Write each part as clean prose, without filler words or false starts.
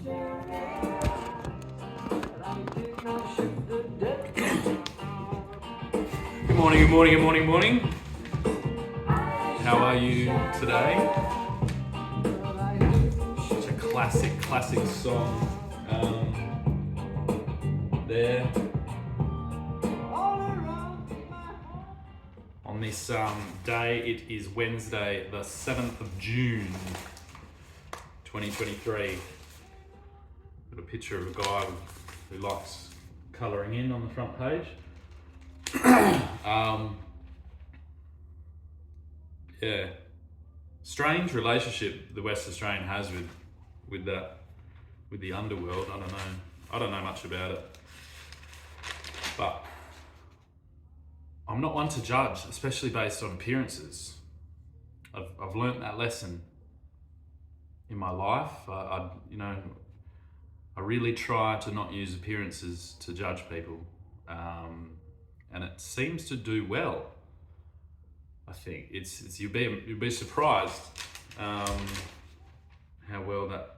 Good morning, good morning, good morning, morning. How are you today? Such a classic song there. On this day, it is Wednesday, the 7th of June, 2023. Got a picture of a guy who likes colouring in on the front page. Yeah, strange relationship the West Australian has with the underworld. I don't know much about it, but I'm not one to judge, especially based on appearances. I've learnt that lesson in my life. I really try to not use appearances to judge people, and it seems to do well. I think it's you'll be surprised how well that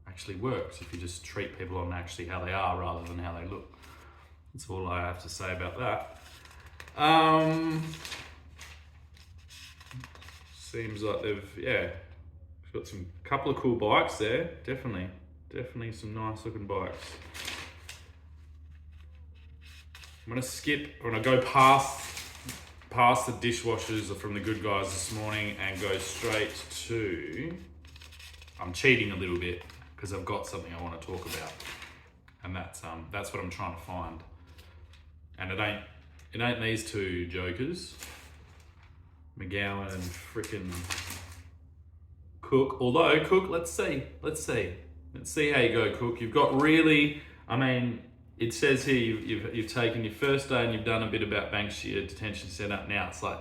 actually works if you just treat people on actually how they are rather than how they look. That's all I have to say about that. Seems like they've got some couple of cool bikes there. Definitely some nice looking bikes. I'm gonna go past the dishwashers from the Good Guys this morning and go straight to, I'm cheating a little bit because I've got something I want to talk about, and that's what I'm trying to find. And it ain't these two jokers, McGowan and frickin' Cook. Although Cook, let's see how you go, Cook. You've got really, it says here you've taken your first day and you've done a bit about Banksia detention centre. Now it's like,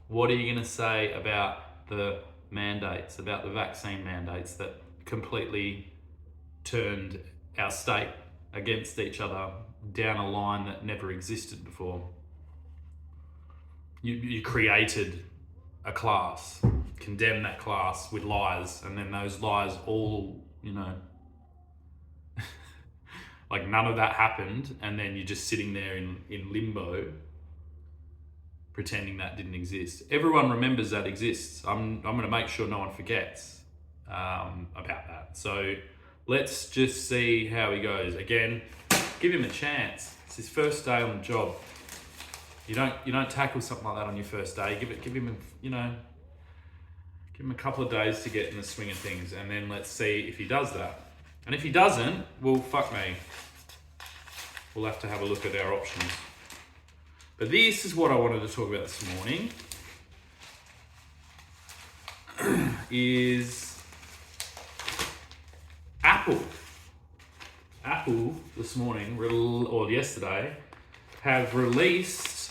what are you going to say about the mandates, about the vaccine mandates that completely turned our state against each other down a line that never existed before? You created a class, condemned that class with lies, and then those lies all, like none of that happened, and then you're just sitting there in limbo pretending that didn't exist. Everyone remembers that exists. I'm going to make sure no one forgets about that. So let's just see how he goes. Again, give him a chance. It's his first day on the job. You don't tackle something like that on your first day. Give him a couple of days to get in the swing of things, and then let's see if he does that. And if he doesn't, well, fuck me. We'll have to have a look at our options. But this is what I wanted to talk about this morning. Is Apple. Apple this morning, or yesterday, have released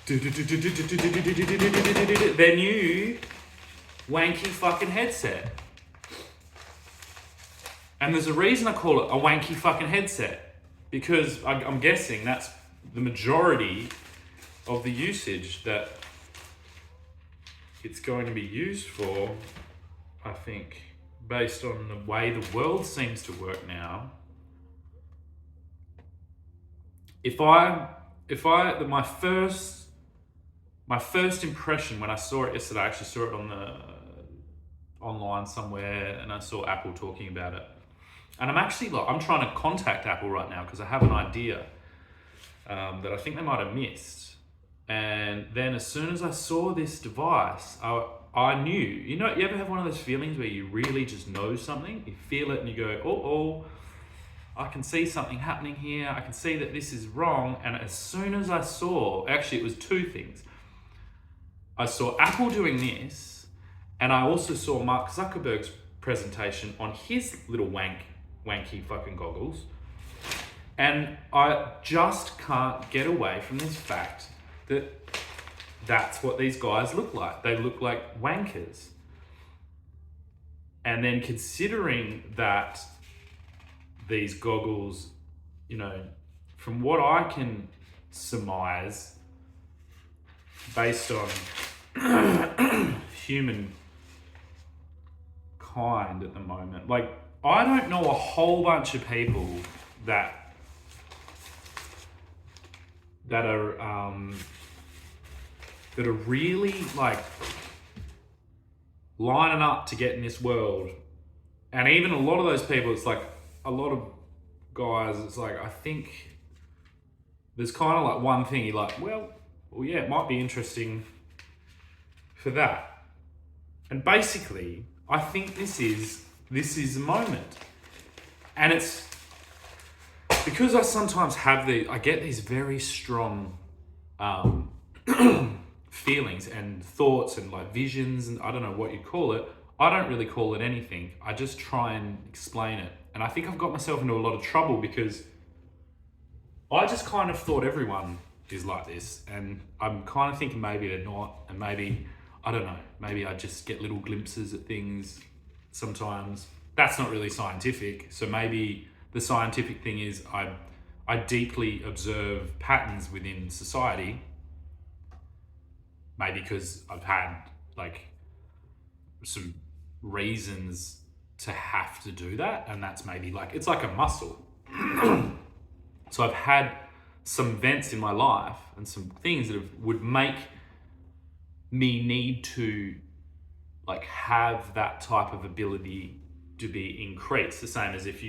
their new wanky fucking headset. And there's a reason I call it a wanky fucking headset, because I'm guessing that's the majority of the usage that it's going to be used for, I think, based on the way the world seems to work now. My first impression when I saw it yesterday, I actually saw it online somewhere, and I saw Apple talking about it. And I'm trying to contact Apple right now because I have an idea that I think they might have missed. And then as soon as I saw this device, I knew, you ever have one of those feelings where you really just know something? You feel it and you go, oh, I can see something happening here. I can see that this is wrong. And as soon as I saw, actually it was two things. I saw Apple doing this, and I also saw Mark Zuckerberg's presentation on his little wanky fucking goggles. And I just can't get away from this fact that that's what these guys look like. They look like wankers. And then considering that these goggles, from what I can surmise, based on human kind at the moment, like I don't know a whole bunch of people that are really like lining up to get in this world. And even a lot of those people, it's like a lot of guys, it's like, I think there's kind of like one thing you're like, well, yeah, it might be interesting for that. And basically, I think this is a moment. And it's because I sometimes I get these very strong feelings and thoughts and like visions, and I don't know what you call it. I don't really call it anything. I just try and explain it. And I think I've got myself into a lot of trouble because I just kind of thought everyone is like this. And I'm kind of thinking maybe they're not. And maybe, I don't know, maybe I just get little glimpses at things sometimes. That's not really scientific. So maybe the scientific thing is I deeply observe patterns within society. Maybe because I've had like some reasons to have to do that, and that's maybe like it's like a muscle. So I've had some events in my life and some things that would make me need to like have that type of ability to be increased. The same as if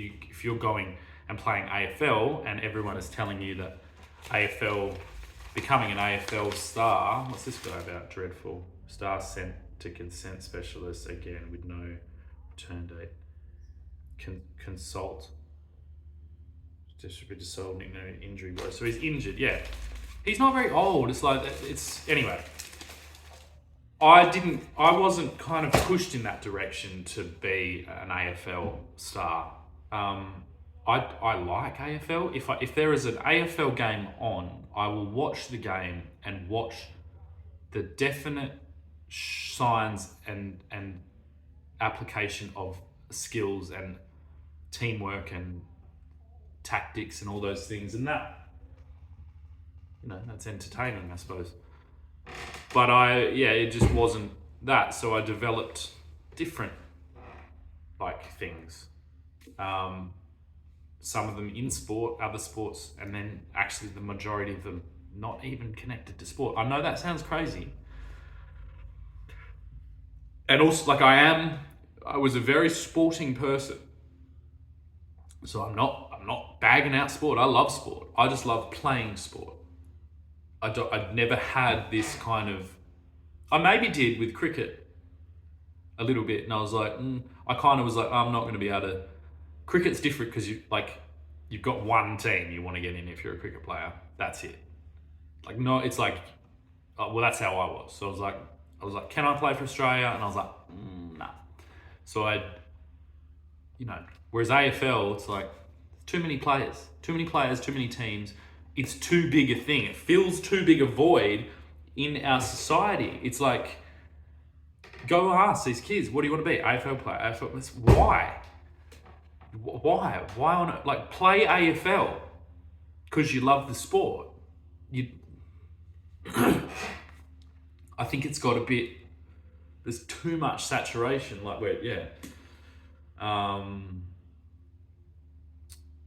you're going and playing AFL and everyone is telling you that becoming an AFL star, what's this guy about? Dreadful. Star sent to consent specialist again with no return date. Consult. Just should be dissolved, no injury bro. So he's injured, yeah. He's not very old. It's like, anyway. I wasn't kind of pushed in that direction to be an AFL star. I like AFL. If there is an AFL game on, I will watch the game and watch the definite signs and application of skills and teamwork and tactics and all those things, and that, that's entertaining, I suppose. But it just wasn't that, so I developed different like things. Some of them in sport, other sports, and then actually the majority of them not even connected to sport. I know that sounds crazy. And also, like I was a very sporting person. So I'm not bagging out sport. I love sport. I just love playing sport. I'd never had this kind of, I maybe did with cricket a little bit. And I was like, I kind of was like, I'm not going to be able to, cricket's different because you've got one team you want to get in if you're a cricket player. That's it. Like, no, it's like, well, that's how I was. So I was like, can I play for Australia? And I was like, nah. So whereas AFL, it's like too many players, too many teams. It's too big a thing. It fills too big a void in our society. It's like, go ask these kids, what do you want to be? AFL player, AFL player. Why? Why on it? Like, play AFL because you love the sport. I think it's got a bit, there's too much saturation,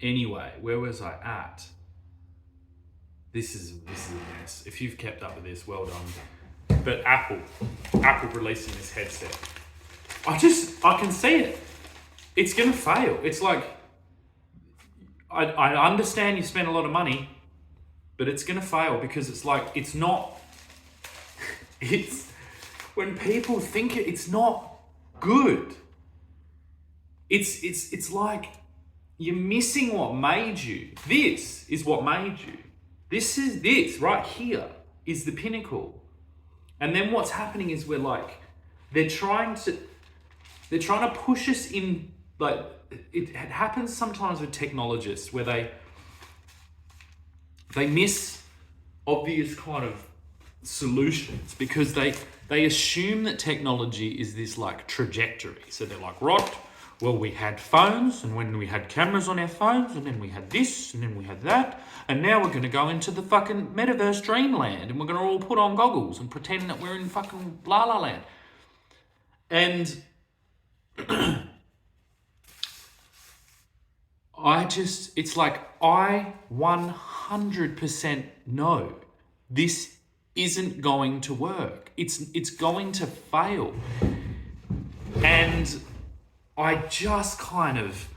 anyway, where was I at? This is a mess. If you've kept up with this, well done. But Apple releasing this headset. I can see it. It's gonna fail. It's like, I understand you spend a lot of money, but it's gonna fail because it's like, it's not, when people think it's not good. It's like, you're missing what made you. This is what made you. This right here is the pinnacle. And then what's happening is they're trying to push us in, like, it happens sometimes with technologists where they miss obvious kind of solutions because they assume that technology is this like trajectory. So they're like, right, well, we had phones, and when we had cameras on our phones, and then we had this, and then we had that, and now we're going to go into the fucking metaverse dreamland, and we're going to all put on goggles and pretend that we're in fucking La La Land. And it's like, I 100% know this isn't going to work. It's going to fail. And I just kind of,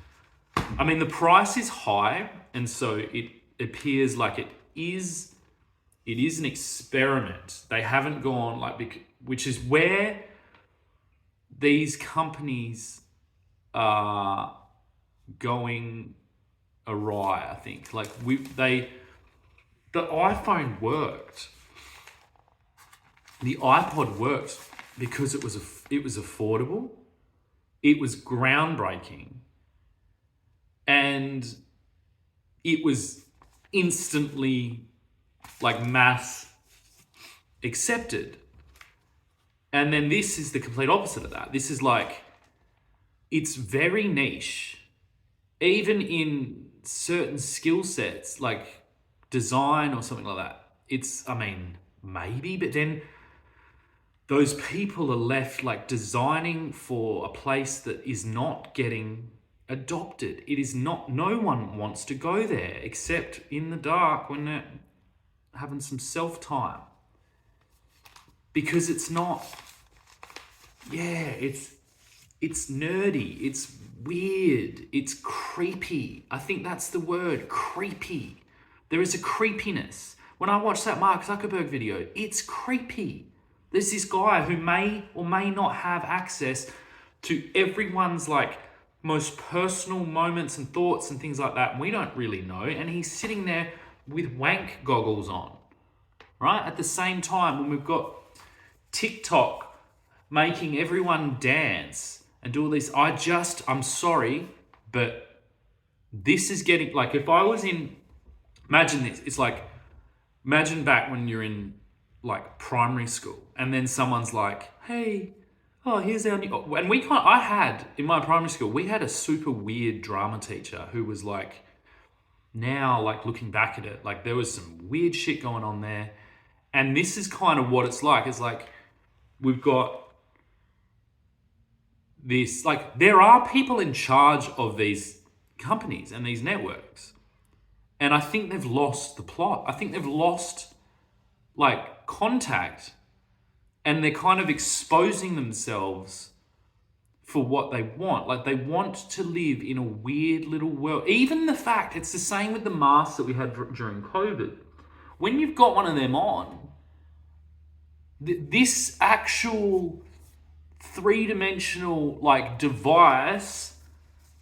I mean, the price is high, and so it appears like it is an experiment. They haven't gone which is where these companies are going awry, I think. Like the iPhone worked. The iPod worked because it was affordable. It was groundbreaking. And it was instantly like mass accepted. And then this is the complete opposite of that. This is like, it's very niche, even in certain skill sets, like design or something like that. It's, I mean, maybe, but then those people are left like designing for a place that is not getting adopted. It is not, no one wants to go there except in the dark when they're having some self-time. Because it's not, it's nerdy, it's weird, it's creepy. I think that's the word, creepy. There is a creepiness. When I watched that Mark Zuckerberg video, it's creepy. There's this guy who may or may not have access to everyone's like most personal moments and thoughts and things like that. And we don't really know. And he's sitting there with wank goggles on, right? At the same time, when we've got TikTok making everyone dance and do all this, I'm sorry, but this is getting, like, if I was in, imagine this, it's like, imagine back when you're in like primary school and then someone's like, hey, oh, here's our new, and I had, in my primary school, we had a super weird drama teacher who was like, now, like looking back at it, like there was some weird shit going on there. And this is kind of what it's like. It's like, we've got this, like, there are people in charge of these companies and these networks. And I think they've lost the plot. I think they've lost like contact, and they're kind of exposing themselves for what they want. Like, they want to live in a weird little world. Even the fact, it's the same with the masks that we had during COVID. When you've got one of them on, this actual three-dimensional like device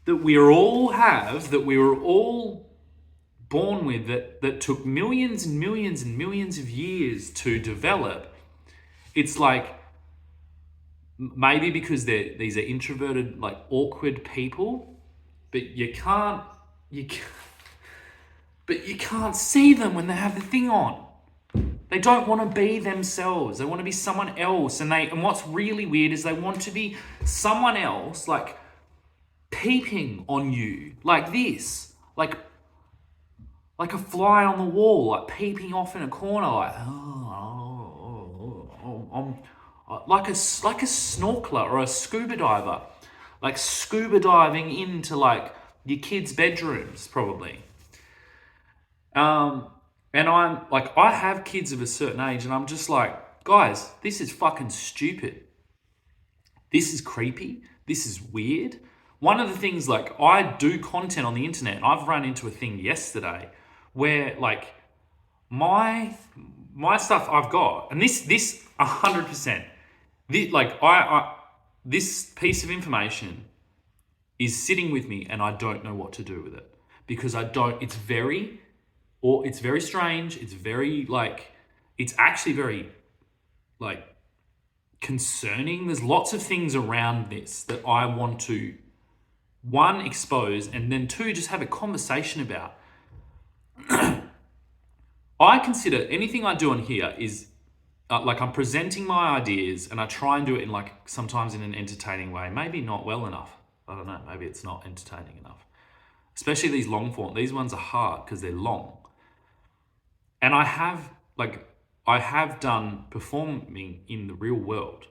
that we all have, that we were all born with, that took millions and millions and millions of years to develop, it's like, maybe because these are introverted, like awkward people, but you can't see them when they have the thing on. They don't want to be themselves. They want to be someone else. And what's really weird is they want to be someone else, like peeping on you like this, like a fly on the wall, like peeping off in a corner, like like a snorkeler or a scuba diver, like scuba diving into like your kids' bedrooms, probably. And I'm like, I have kids of a certain age, and I'm just like, guys, this is fucking stupid. This is creepy. This is weird. One of the things, like, I do content on the internet, and I've run into a thing yesterday where like my stuff I've got, and this 100%, this piece of information is sitting with me, and I don't know what to do with it, because it's very strange. It's very like, it's actually very like concerning. There's lots of things around this that I want to, one, expose, and then two, just have a conversation about. I consider anything I do on here is like, I'm presenting my ideas, and I try and do it in like, sometimes in an entertaining way, maybe not well enough. I don't know, maybe it's not entertaining enough. Especially these long form, these ones are hard because they're long. And I have done performing in the real world.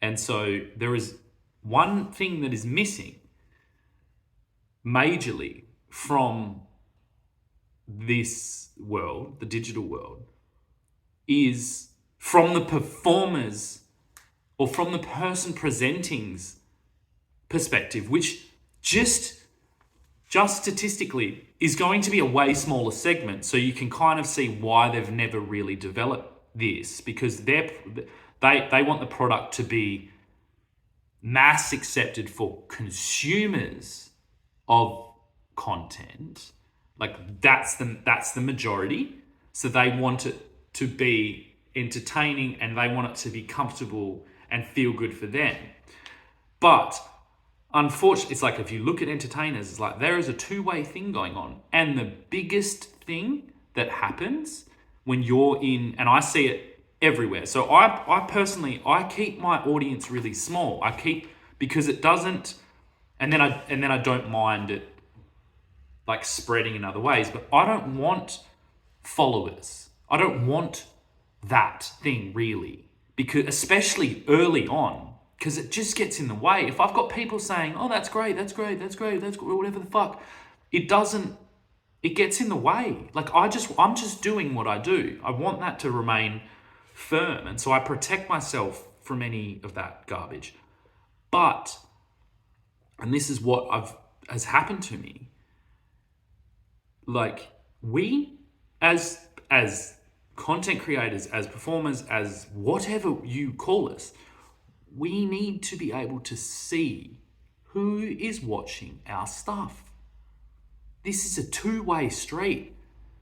And so there is one thing that is missing, majorly from this world, the digital world, is from the performers or from the person presenting's perspective, which just statistically is going to be a way smaller segment. So you can kind of see why they've never really developed this, because they want the product to be mass accepted for consumers of content. Like that's the majority. So they want it to be entertaining and they want it to be comfortable and feel good for them. But unfortunately, it's like if you look at entertainers, it's like there is a two-way thing going on. And the biggest thing that happens when you're in, and I see it everywhere. So I personally, I keep my audience really small. Because it doesn't, and then I don't mind it like spreading in other ways, but I don't want followers. I don't want that thing really, because especially early on, because it just gets in the way. If I've got people saying, oh, that's great, whatever the fuck, it gets in the way. Like I'm just doing what I do. I want that to remain firm. And so I protect myself from any of that garbage. But, and this is what has happened to me, like we as content creators, as performers, as whatever you call us, we need to be able to see who is watching our stuff. This is a two-way street.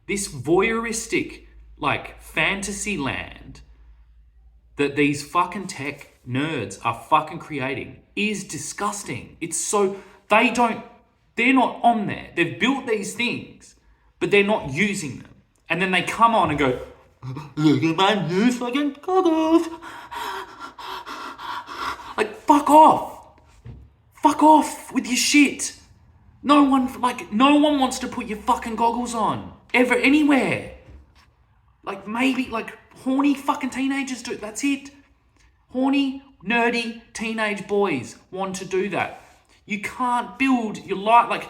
This voyeuristic, like, fantasy land that these fucking tech nerds are fucking creating is disgusting. It's so, they're not on there. They've built these things, but they're not using them. And then they come on and go, look at my new fucking goggles. Like, fuck off. Fuck off with your shit. No one wants to put your fucking goggles on. Ever, anywhere. Like, maybe, like, horny fucking teenagers do. That's it. Horny, nerdy, teenage boys want to do that. You can't build your life, like...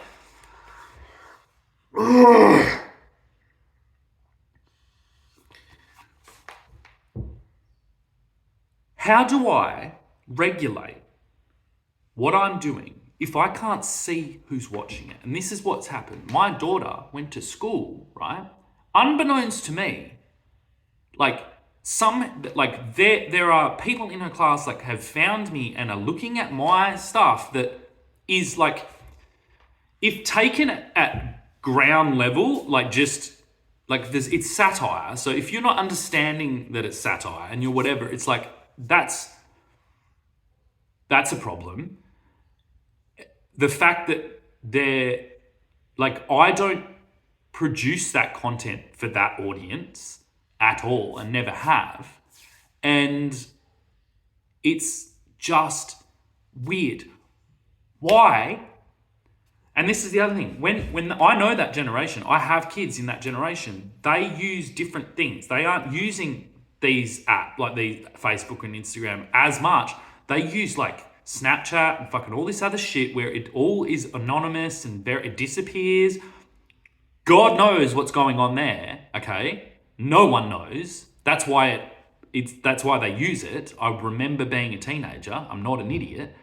How do I regulate what I'm doing if I can't see who's watching it? And this is what's happened. My daughter went to school, right? Unbeknownst to me, there are people in her class like have found me and are looking at my stuff that is like, if taken at ground level, like just like it's satire. So if you're not understanding that it's satire and you're whatever, it's like that's a problem. The fact that they're like, I don't produce that content for that audience at all and never have. And it's just weird. Why? And this is the other thing. When I know that generation, I have kids in that generation, they use different things. They aren't using these apps, like these Facebook and Instagram as much. They use like Snapchat and fucking all this other shit where it all is anonymous and it disappears. God knows what's going on there, okay? No one knows. That's why that's why they use it. I remember being a teenager. I'm not an idiot.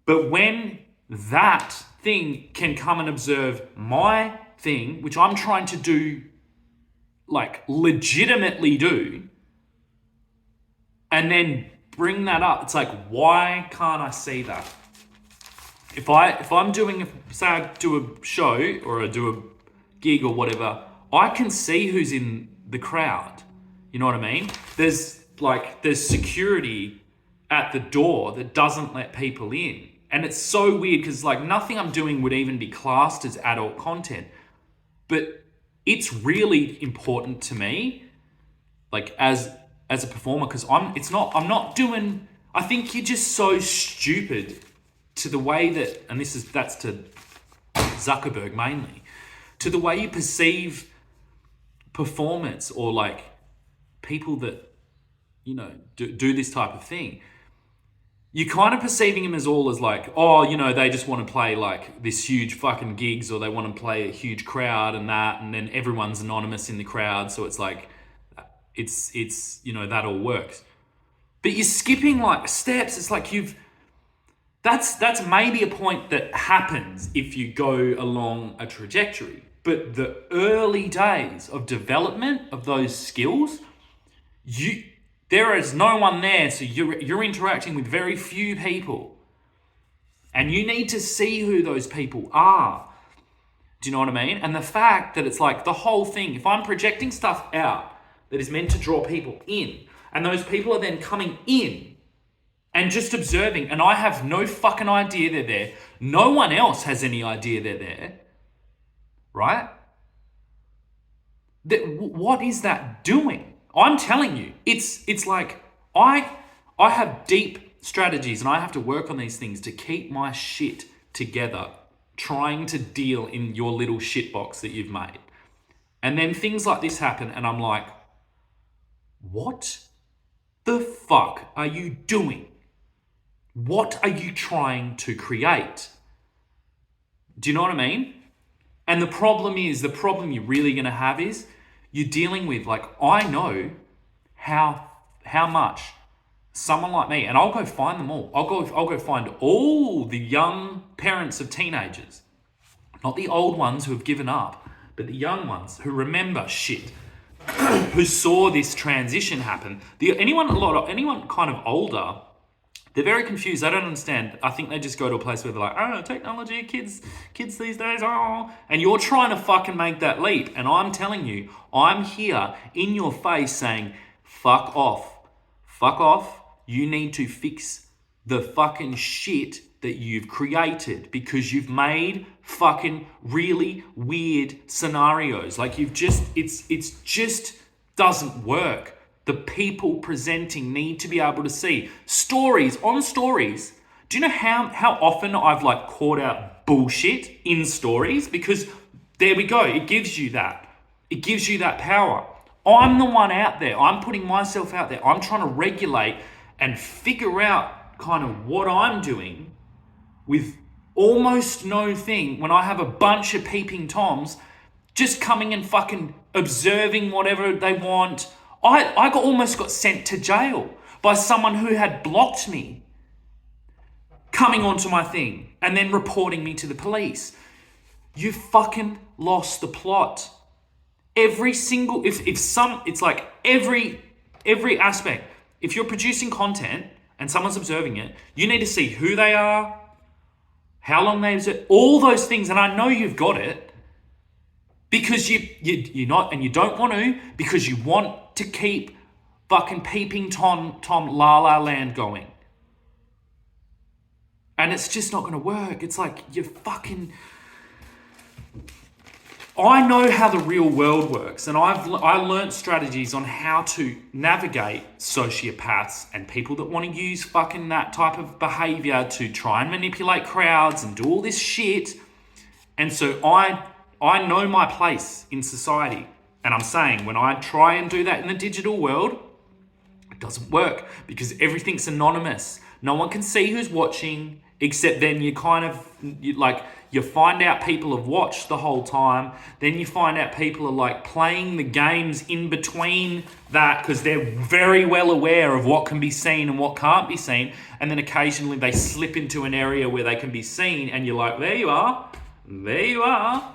But when that thing can come and observe my thing, which I'm trying to do, like legitimately do, and then bring that up, it's like, why can't I see that? If I'm doing, say I do a show or I do a gig or whatever, I can see who's in the crowd. You know what I mean? There's security at the door that doesn't let people in. And it's so weird because like nothing I'm doing would even be classed as adult content. But it's really important to me, like as a performer, because I think you're just so stupid to the way that, and that's to Zuckerberg mainly, to the way you perceive performance or like people that, you know, do this type of thing. you're kind of perceiving them as all as like, oh, you know, they just want to play like this huge fucking gigs, or they want to play a huge crowd and that, and then everyone's anonymous in the crowd, so it's like, it's you know, that all works. But you're skipping like steps. It's like that's maybe a point that happens if you go along a trajectory. But the early days of development of those skills, there is no one there, so you're interacting with very few people. And you need to see who those people are. Do you know what I mean? And the fact that it's like the whole thing, if I'm projecting stuff out that is meant to draw people in, and those people are then coming in and just observing, and I have no fucking idea they're there. No one else has any idea they're there, right? What is that doing? I'm telling you, it's like I have deep strategies, and I have to work on these things to keep my shit together, trying to deal in your little shit box that you've made. And then things like this happen, and I'm like, what the fuck are you doing? What are you trying to create? Do you know what I mean? And the problem you're really going to have is you're dealing with, like, I know how much someone like me, and I'll go find them all. I'll go find all the young parents of teenagers, not the old ones who have given up, but the young ones who remember shit, who saw this transition happen. Anyone kind of older, they're very confused. They don't understand. I think they just go to a place where they're like, oh, technology, kids these days, oh. And you're trying to fucking make that leap. And I'm telling you, I'm here in your face saying, fuck off. Fuck off. You need to fix the fucking shit that you've created, because you've made fucking really weird scenarios. Like it's just doesn't work. The people presenting need to be able to see stories on stories. Do you know how often I've like caught out bullshit in stories? Because there we go. It gives you that. It gives you that power. I'm the one out there. I'm putting myself out there. I'm trying to regulate and figure out kind of what I'm doing with almost no thing, when I have a bunch of peeping toms just coming and fucking observing whatever they want. I almost got sent to jail by someone who had blocked me coming onto my thing and then reporting me to the police. You fucking lost the plot. Every single, it's like every aspect. If you're producing content and someone's observing it, you need to see who they are, how long they observe, all those things. And I know you've got it because you're not, and you don't want to, because you want to keep fucking peeping Tom La La Land going. And it's just not going to work. It's like you're fucking... I know how the real world works, and I learned strategies on how to navigate sociopaths and people that want to use fucking that type of behavior to try and manipulate crowds and do all this shit. And so I know my place in society. And I'm saying, when I try and do that in the digital world, it doesn't work because everything's anonymous. No one can see who's watching, except then you find out people have watched the whole time. Then you find out people are like playing the games in between that because they're very well aware of what can be seen and what can't be seen. And then occasionally they slip into an area where they can be seen, and you're like, there you are. There you are.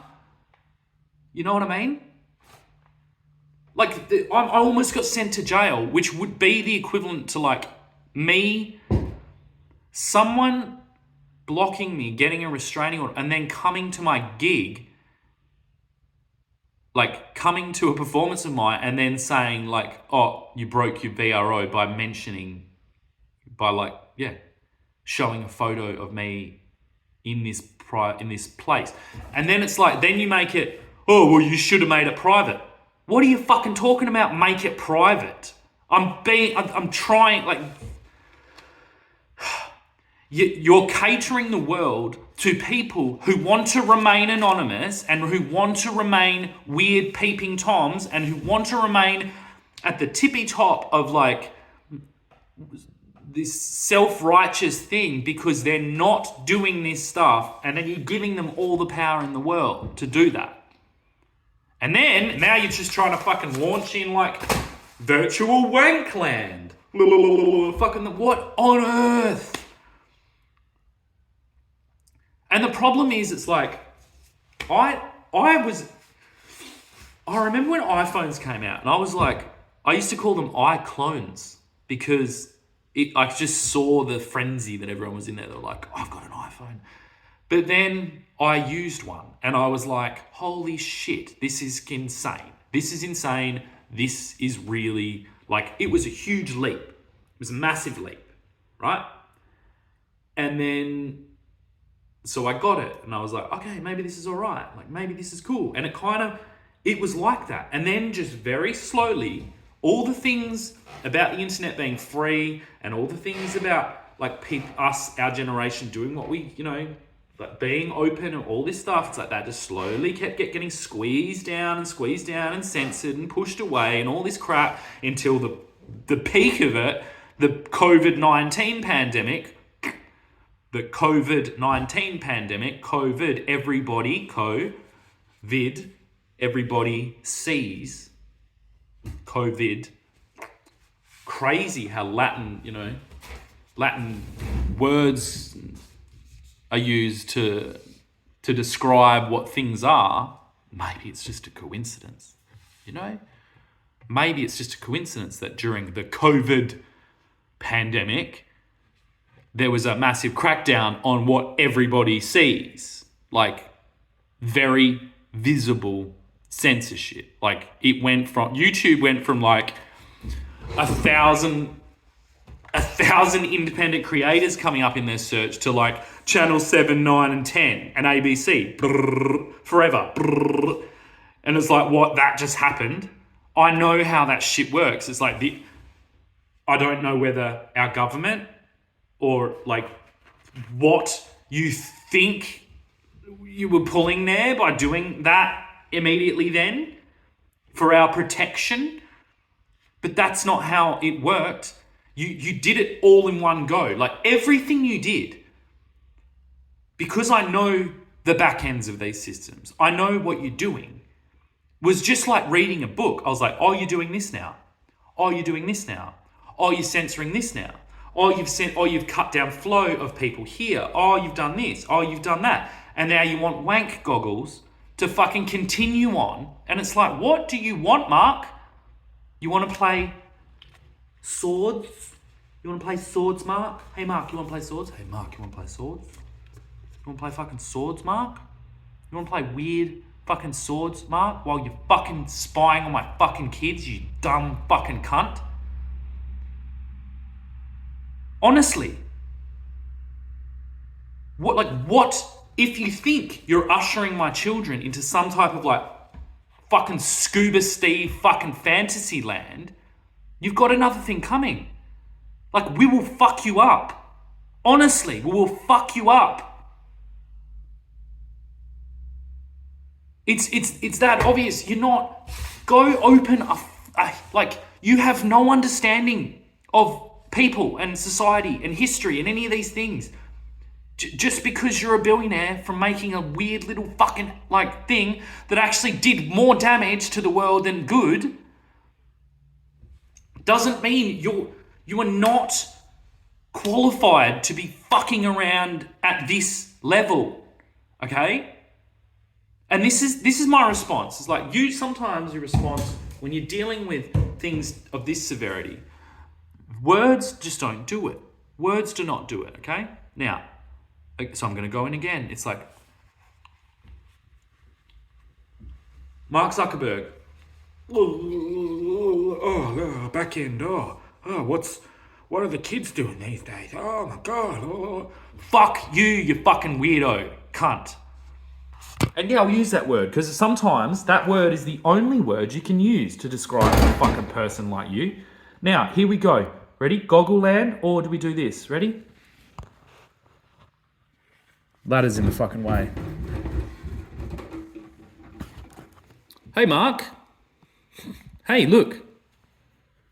You know what I mean? Like, I almost got sent to jail, which would be the equivalent to like me, someone blocking me, getting a restraining order, and then coming to my gig, like coming to a performance of mine and then saying like, oh, you broke your VRO showing a photo of me in this place. And then it's like, then you make it, oh, well, you should have made it private. What are you fucking talking about? Make it private. I'm trying, like, you're catering the world to people who want to remain anonymous and who want to remain weird peeping toms and who want to remain at the tippy top of like this self-righteous thing because they're not doing this stuff, and then you're giving them all the power in the world to do that. And then now you're just trying to fucking launch in like virtual wankland. Fucking what on earth? And the problem is, it's like I remember when iPhones came out, and I was like, I used to call them iClones because I just saw the frenzy that everyone was in there. They were like, oh, I've got an iPhone. But then I used one and I was like, holy shit, this is insane. This is insane. This is really like, it was a huge leap. It was a massive leap, right? And then, so I got it and I was like, okay, maybe this is all right. Like, maybe this is cool. And it was like that. And then just very slowly, all the things about the internet being free and all the things about like our generation doing what we, like being open and all this stuff, it's like that just slowly kept getting squeezed down and censored and pushed away and all this crap until the peak of it, the COVID-19 pandemic, COVID, everybody sees COVID. Crazy how Latin words are used to describe what things are. Maybe it's just a coincidence, Maybe it's just a coincidence that during the COVID pandemic, there was a massive crackdown on what everybody sees, like very visible censorship. Like YouTube went from like 1,000 independent creators coming up in their search to like channel 7, 9 and 10 and ABC forever. And it's like, what, that just happened? I know how that shit works. It's like I don't know whether our government or like what you think you were pulling there by doing that immediately then for our protection, but that's not how it worked. You did it all in one go. Like everything you did, because I know the back ends of these systems, I know what you're doing, was just like reading a book. I was like, oh, you're doing this now. Oh, you're doing this now. Oh, you're censoring this now. Oh, you've cut down flow of people here. Oh, you've done this. Oh, you've done that. And now you want wank goggles to fucking continue on. And it's like, what do you want, Mark? You want to play swords? You want to play swords, Mark? Hey, Mark, you want to play swords? Hey, Mark, you want to play swords? You want to play fucking swords, Mark? You want to play weird fucking swords, Mark? While you're fucking spying on my fucking kids, you dumb fucking cunt? Honestly. What if you think you're ushering my children into some type of like fucking Scuba Steve fucking fantasy land, you've got another thing coming. Like, we will fuck you up. Honestly, we will fuck you up. It's that obvious. You're not, go open like, you have no understanding of people and society and history and any of these things. Just because you're a billionaire from making a weird little fucking like thing that actually did more damage to the world than good doesn't mean you are not qualified to be fucking around at this level, okay? And this is my response. It's like sometimes your response when you're dealing with things of this severity, words just don't do it. Words do not do it, okay? Now, so I'm going to go in again. It's like, Mark Zuckerberg. Oh, back end. Oh, what are the kids doing these days? Oh my God. Oh. Fuck you, you fucking weirdo, cunt. And yeah, I'll use that word because sometimes that word is the only word you can use to describe a fucking person like you. Now, here we go. Ready? Goggle land, or do we do this? Ready? Ladder's in the fucking way. Hey, Mark. Hey, look.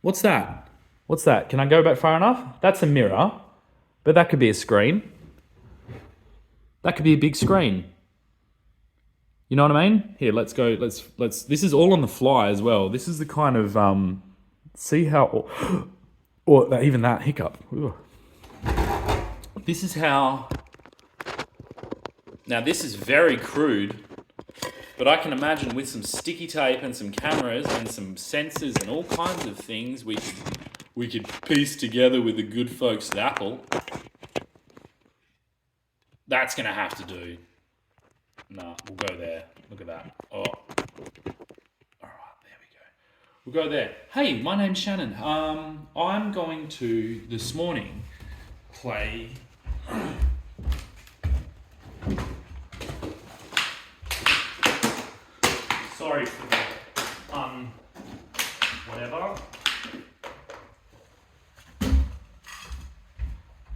What's that? What's that? Can I go back far enough? That's a mirror, but that could be a screen. That could be a big screen. You know what I mean? Here, let's go. Let's. This is all on the fly as well. This is the kind of see how, or even that hiccup. Ugh. This is how. Now this is very crude, but I can imagine with some sticky tape and some cameras and some sensors and all kinds of things we could piece together with the good folks at Apple. That's gonna have to do. No, we'll go there. Look at that. Oh. Alright, there we go. We'll go there. Hey, my name's Shannon. I'm going to, this morning, play... Sorry for the whatever.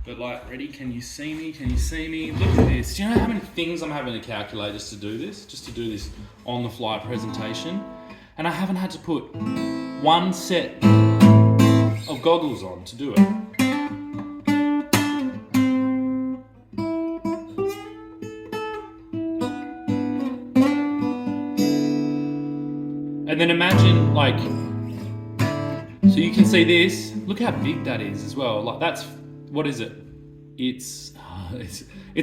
But like, ready? Can you see me? Can you see me? Look at this. Do you know how many things I'm having to calculate just to do this? Just to do this on the fly presentation? And I haven't had to put one set of goggles on to do it. And then imagine like, so you can see this. Look how big that is as well. Like that's, what is it? It's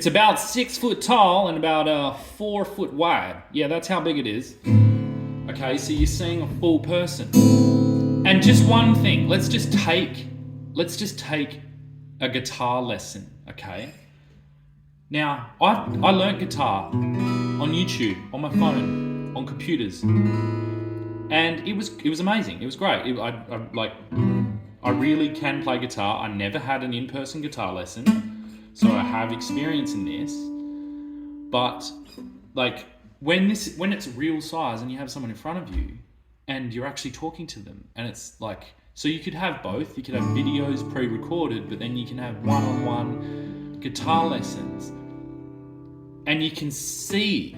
about 6 foot tall and about 4 foot wide. Yeah, that's how big it is. Okay, so you're seeing a full person. And just one thing, let's just take a guitar lesson, okay? Now, I learnt guitar on YouTube, on my phone, on computers. And it was amazing. It was great. I really can play guitar. I never had an in-person guitar lesson, so I have experience in this. But like when it's real size and you have someone in front of you and you're actually talking to them, and it's like, so you could have both. You could have videos pre-recorded, but then you can have one-on-one guitar lessons, and you can see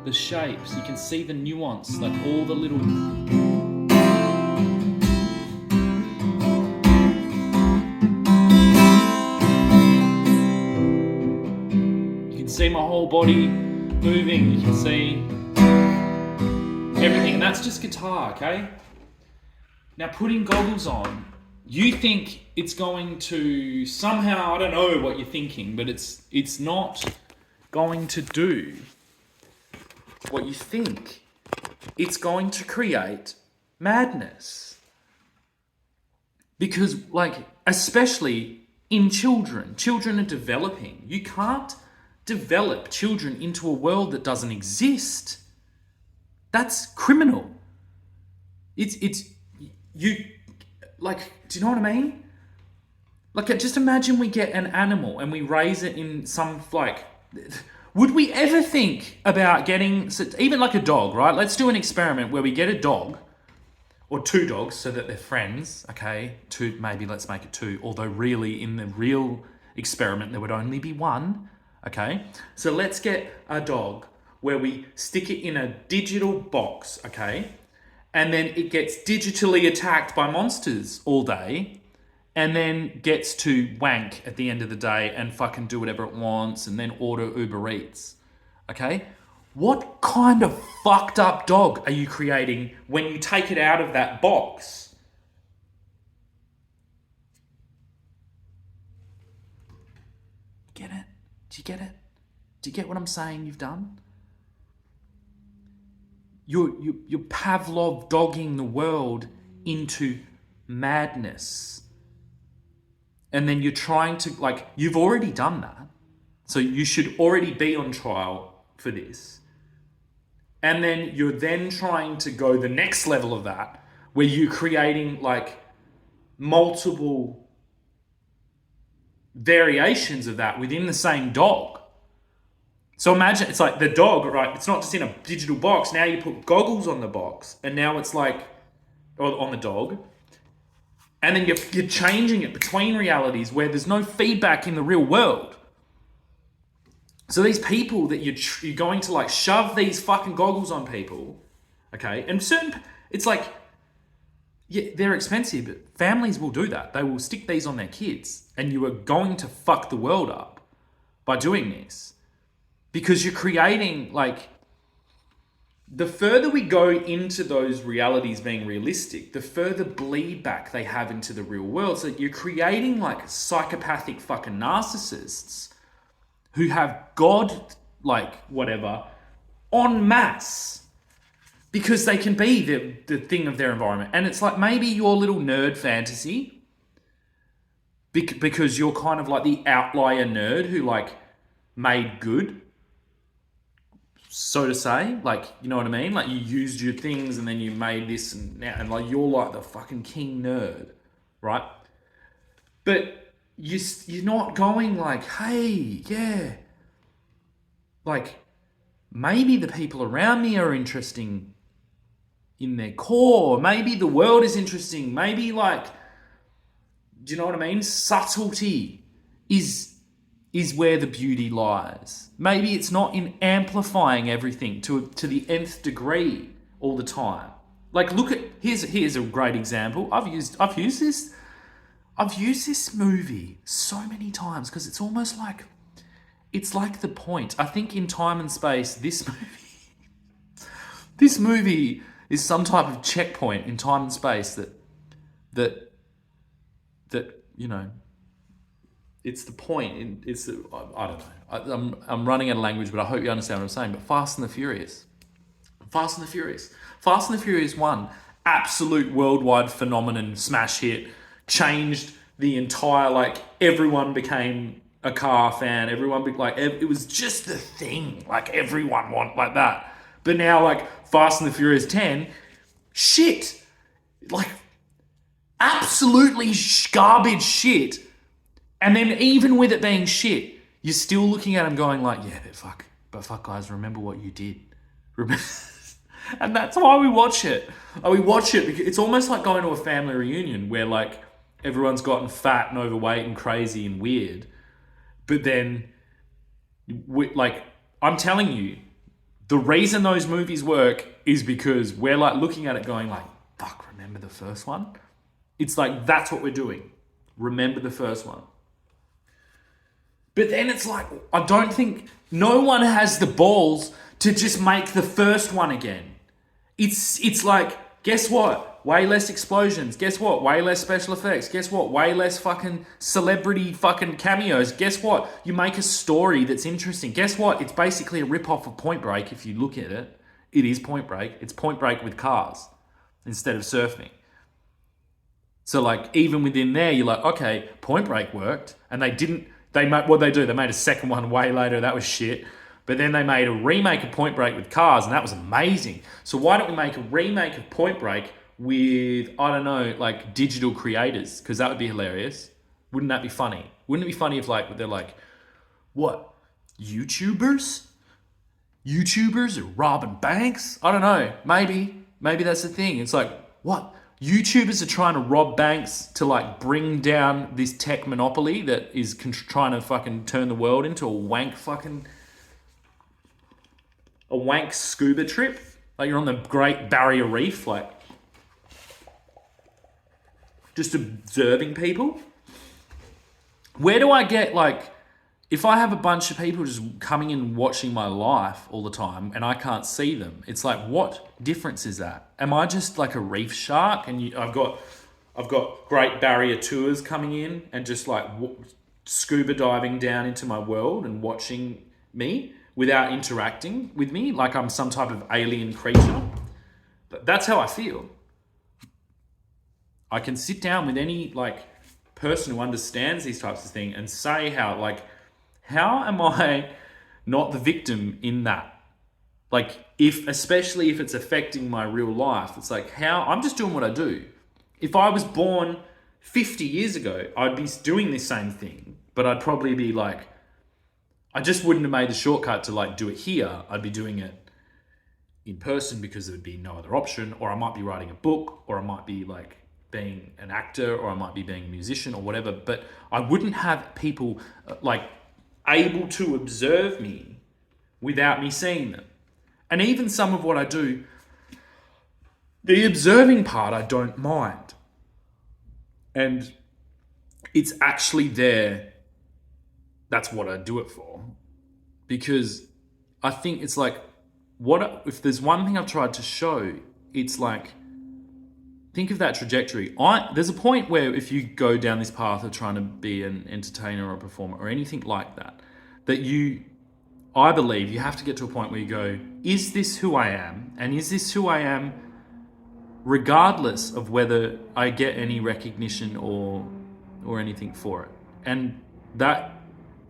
the shapes, you can see the nuance, like all the little... You can see my whole body moving, you can see everything, and that's just guitar, okay? Now putting goggles on, you think it's going to somehow, I don't know what you're thinking, but it's not going to do what you think. It's going to create madness. Because, like, especially in children are developing. You can't develop children into a world that doesn't exist. That's criminal. It's you, like, do you know what I mean? Like, just imagine we get an animal and we raise it in some, like... Would we ever think about getting, so even like a dog, right? Let's do an experiment where we get a dog, or 2 dogs so that they're friends, okay? 2, maybe let's make it 2, although really in the real experiment there would only be 1, okay? So let's get a dog where we stick it in a digital box, okay? And then it gets digitally attacked by monsters all day, and then gets to wank at the end of the day and fucking do whatever it wants and then order Uber Eats, okay? What kind of fucked up dog are you creating when you take it out of that box? Get it? Do you get it? Do you get what I'm saying you've done? You're Pavlov dogging the world into madness. And then you're trying to, like, you've already done that. So you should already be on trial for this. And then you're then trying to go the next level of that, where you're creating, like, multiple variations of that within the same dog. So imagine, it's like the dog, right? It's not just in a digital box. Now you put goggles on the box, and now it's like, or on the dog. And then you're changing it between realities where there's no feedback in the real world. So these people that you're going to, like, shove these fucking goggles on people, okay? And it's like, Yeah, they're expensive, but families will do that. They will stick these on their kids, and you are going to fuck the world up by doing this because you're creating like. The further we go into those realities being realistic, the further bleed back they have into the real world. So you're creating like psychopathic fucking narcissists who have God, like whatever, en masse because they can be the thing of their environment. And it's like maybe your little nerd fantasy because you're kind of like the outlier nerd who like made good, so to say, like, you know what I mean? Like you used your things and then you made this and like you're like the fucking king nerd, right? But you're not going like, hey, yeah, like maybe the people around me are interesting in their core. Maybe the world is interesting. Maybe like, do you know what I mean? Subtlety is where the beauty lies. Maybe it's not in amplifying everything to the nth degree all the time. Like look at here's a great example. I've used this movie so many times because it's almost like it's like the point. I think in time and space this movie is some type of checkpoint in time and space that you know. It's the point. I don't know. I'm running out of language, but I hope you understand what I'm saying. But Fast and the Furious. Fast and the Furious 1, absolute worldwide phenomenon, smash hit, changed the entire, like, everyone became a car fan. It was just the thing. Like, everyone like that. But now, like, Fast and the Furious 10, shit. Like, absolutely garbage shit. And then even with it being shit, you're still looking at them going like, yeah, but fuck guys, remember what you did. And that's why we watch it. We watch it because it's almost like going to a family reunion where like everyone's gotten fat and overweight and crazy and weird. But then, like, I'm telling you, the reason those movies work is because we're like looking at it going like, fuck, remember the first one? It's like, that's what we're doing. Remember the first one. But then it's like, I don't think no one has the balls to just make the first one again. It's like, guess what? Way less explosions. Guess what? Way less special effects. Guess what? Way less fucking celebrity fucking cameos. Guess what? You make a story that's interesting. Guess what? It's basically a rip-off of Point Break if you look at it. It is Point Break. It's Point Break with cars instead of surfing. So like, even within there, you're like, okay, Point Break worked, and what'd they do? They made a second one way later. That was shit. But then they made a remake of Point Break with cars, and that was amazing. So why don't we make a remake of Point Break with, I don't know, like digital creators? Because that would be hilarious. Wouldn't that be funny? Wouldn't it be funny if like they're like, what? YouTubers? YouTubers are robbing banks? I don't know. Maybe that's the thing. It's like, what? YouTubers are trying to rob banks to like bring down this tech monopoly that is trying to fucking turn the world into a wank scuba trip. Like you're on the Great Barrier Reef, like just observing people. Where do I get like, if I have a bunch of people just coming in and watching my life all the time and I can't see them, it's like, what difference is that? Am I just like a reef shark? And I've got Great Barrier Tours coming in and just like scuba diving down into my world and watching me without interacting with me like I'm some type of alien creature. That's how I feel. I can sit down with any like person who understands these types of things and say how am I not the victim in that? Like, especially if it's affecting my real life, it's like, I'm just doing what I do. If I was born 50 years ago, I'd be doing this same thing, but I'd probably be like, I just wouldn't have made the shortcut to like do it here. I'd be doing it in person because there would be no other option, or I might be writing a book, or I might be like being an actor, or I might be being a musician or whatever, but I wouldn't have people like able to observe me without me seeing them. And even some of what I do, The observing part I don't mind. And it's actually there. That's what I do it for. Because I think it's like, if there's one thing I've tried to show, it's like, think of that trajectory. There's a point where if you go down this path of trying to be an entertainer or a performer or anything like that, I believe you have to get to a point where you go, is this who I am? And is this who I am regardless of whether I get any recognition or anything for it? And that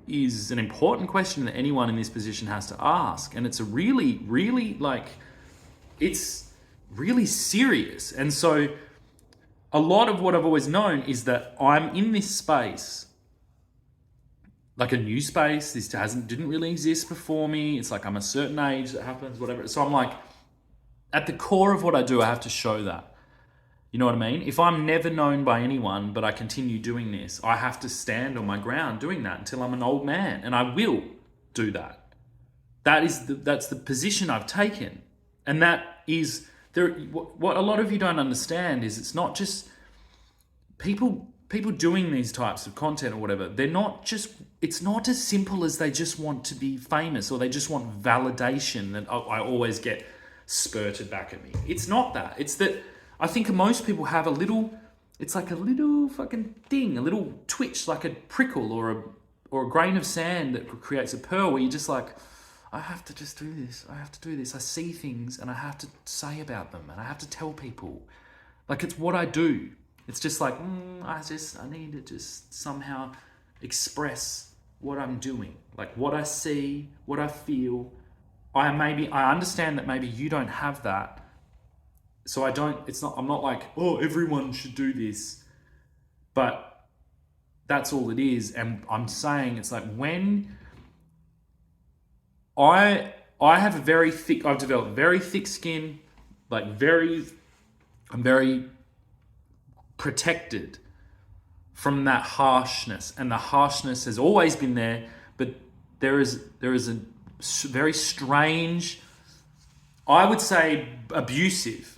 is an important question that anyone in this position has to ask. And it's a really, really it's really serious. And so a lot of what I've always known is that I'm in this space, like a new space. This didn't really exist before me. It's like I'm a certain age that happens, whatever. So I'm like, at the core of what I do, I have to show that. You know what I mean? If I'm never known by anyone, but I continue doing this, I have to stand on my ground doing that until I'm an old man, and I will do that. That's the position I've taken. And that is what a lot of you don't understand is it's not just people doing these types of content or whatever. It's not as simple as they just want to be famous or they just want validation that I always get spurted back at me. It's not that. It's that I think most people have it's like a little fucking thing, a little twitch, like a prickle or a grain of sand that creates a pearl where you're just like, I have to just do this. I have to do this. I see things and I have to say about them and I have to tell people. Like, it's what I do. It's just like, I need to just somehow express what I'm doing. Like what I see, what I feel. I understand that maybe you don't have that. So I'm not like, oh, everyone should do this. But that's all it is. And I'm saying it's like when I've developed very thick skin, I'm very protected from that harshness. And the harshness has always been there, but there is a very strange, I would say abusive,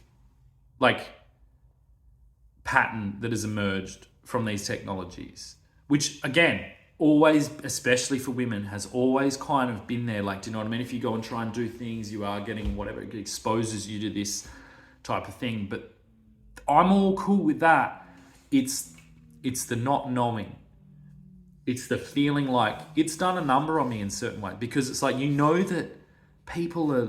pattern that has emerged from these technologies, which again, always, especially for women, has always kind of been there. Like, do you know what I mean? If you go and try and do things, you are getting whatever exposes you to this type of thing. But I'm all cool with that. It's the not knowing. It's the feeling like it's done a number on me in certain ways, because it's like, you know, that people are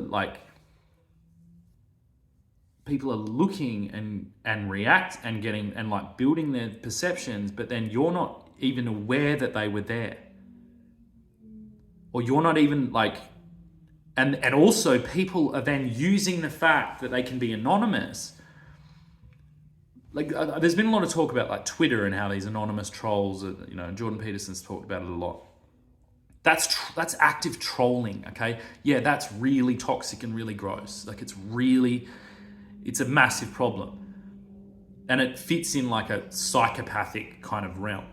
looking and react and getting and like building their perceptions, but then you're not even aware that they were there, or you're not even and also people are then using the fact that they can be anonymous. There's been a lot of talk about Twitter and how these anonymous trolls are, Jordan Peterson's talked about it a lot. That's active trolling, okay? Yeah, that's really toxic and really gross. It's a massive problem. And it fits in like a psychopathic kind of realm.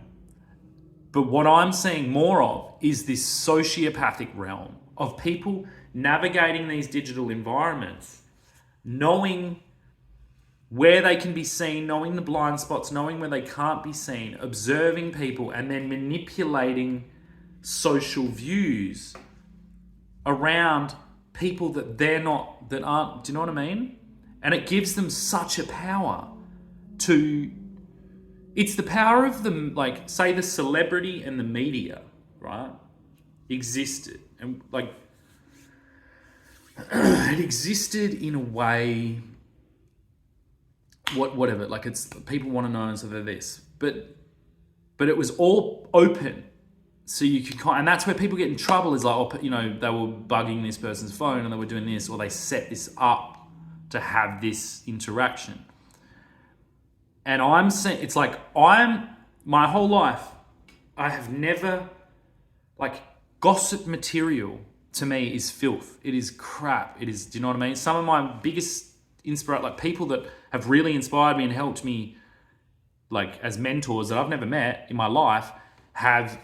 But what I'm seeing more of is this sociopathic realm of people navigating these digital environments, knowing where they can be seen, knowing the blind spots, knowing where they can't be seen, observing people, and then manipulating social views around people that aren't, do you know what I mean? And it gives them such a power it's the power of say the celebrity and the media, right? Existed. And it existed in a way, whatever, it's people want to know, so they're this. But it was all open. So you could and that's where people get in trouble is they were bugging this person's phone and they were doing this, or they set this up to have this interaction. And I'm saying, it's my whole life, I have never, gossip material to me is filth. It is crap. It is, do you know what I mean? Some of my biggest people that have really inspired me and helped me, as mentors that I've never met in my life, have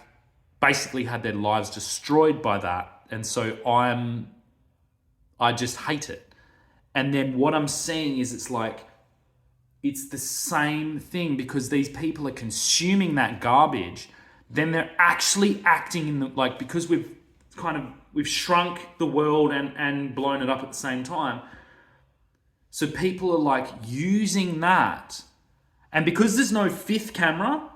basically had their lives destroyed by that. And so I just hate it. And then what I'm seeing is it's like, it's the same thing because these people are consuming that garbage. Then they're actually acting in the, like, because we've shrunk the world and blown it up at the same time. So people are like using that. And because there's no fifth camera,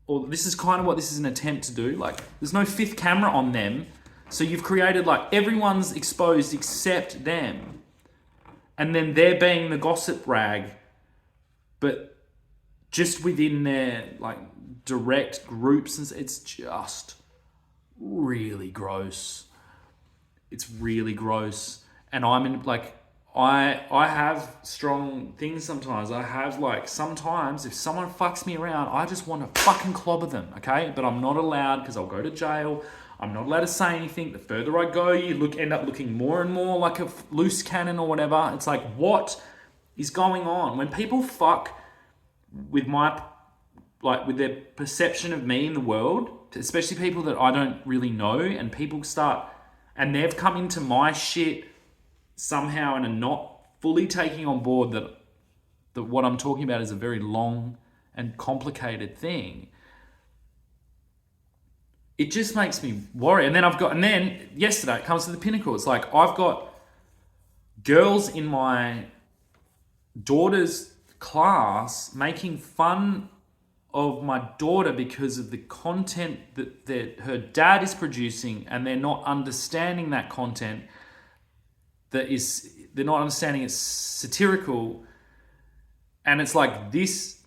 or this is kind of what this is an attempt to do, like there's no fifth camera on them. So you've created like everyone's exposed except them. And then they're being the gossip rag, but just within their like direct groups. And it's just really gross. It's really gross. And I'm in like, I have strong things sometimes. I have like, sometimes if someone fucks me around, I just want to fucking clobber them, okay? But I'm not allowed because I'll go to jail. I'm not allowed to say anything. The further I go, you end up looking more and more like a loose cannon or whatever. It's like, what is going on? When people fuck with with their perception of me in the world, especially people that I don't really know, and people start, and they've come into my shit somehow and are not fully taking on board that what I'm talking about is a very long and complicated thing. It just makes me worry. And then yesterday it comes to the pinnacle. It's like I've got girls in my daughter's class making fun of my daughter because of the content that her dad is producing, and they're not understanding that content. They're not understanding it's satirical, and it's like this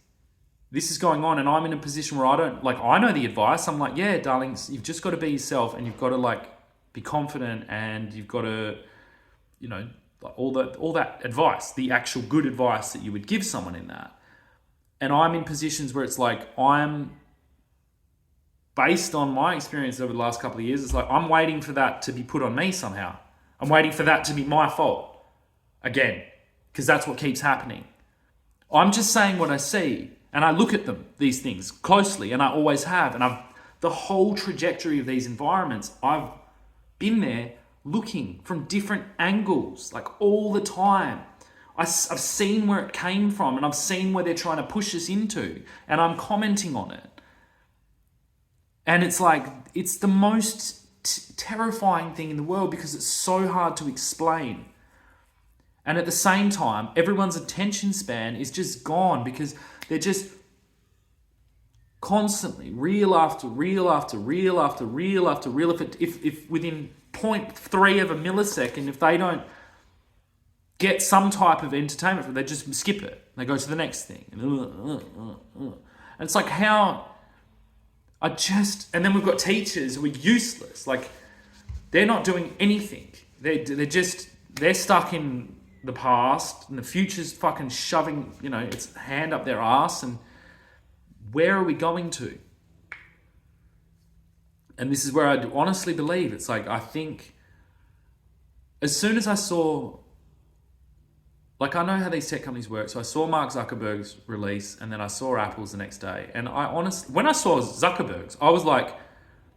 is going on, and I'm in a position where I know the advice. I'm like, yeah, darling, you've just got to be yourself, and you've got to like be confident, and you've got to, all that advice, the actual good advice that you would give someone in that. And I'm in positions where it's like, I'm, based on my experience over the last couple of years, it's like I'm waiting for that to be put on me somehow. I'm waiting for that to be my fault again, because that's what keeps happening. I'm just saying what I see, and I look at these things closely, and I always have. And the whole trajectory of these environments, I've been there looking from different angles, like all the time. I've seen where it came from, and I've seen where they're trying to push us into, and I'm commenting on it. And it's like, it's the most terrifying thing in the world because it's so hard to explain. And at the same time, everyone's attention span is just gone because they're just constantly reel after reel after reel after reel after reel. If within 0.3 of a millisecond, if they don't get some type of entertainment, they just skip it. They go to the next thing. And it's like and then we've got teachers who are useless. Like, they're not doing anything. They're stuck in the past, and the future's fucking shoving, its hand up their ass, and where are we going to? And this is where I honestly believe, it's like, I think as soon as I saw, like, I know how these tech companies work. So I saw Mark Zuckerberg's release, and then I saw Apple's the next day. And when I saw Zuckerberg's, I was like,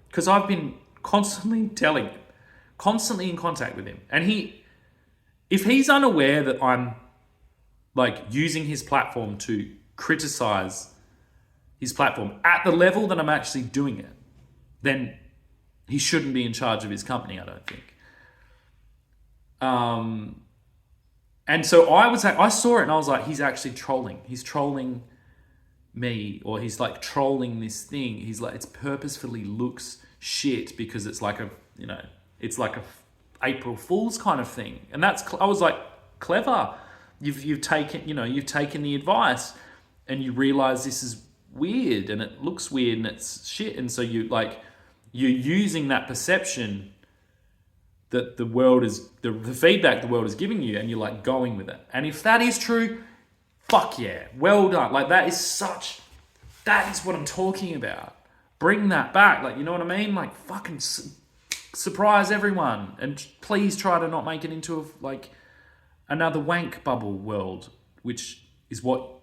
because I've been constantly in contact with him. And if he's unaware that I'm like using his platform to criticize his platform at the level that I'm actually doing it, then he shouldn't be in charge of his company, I don't think. And so I saw it, and I was like, he's actually trolling. He's trolling me, or he's like trolling this thing. He's like, it's purposefully looks shit because it's like it's like a April Fool's kind of thing. And I was like, clever. You've taken the advice, and you realize this is weird, and it looks weird, and it's shit. And so you're using that perception that the world is, the feedback the world is giving you, and you're like going with it. And if that is true, fuck yeah, well done. Like, that is what I'm talking about. Bring that back. Like, you know what I mean? Like, fucking surprise everyone, and please try to not make it into another wank bubble world, which is what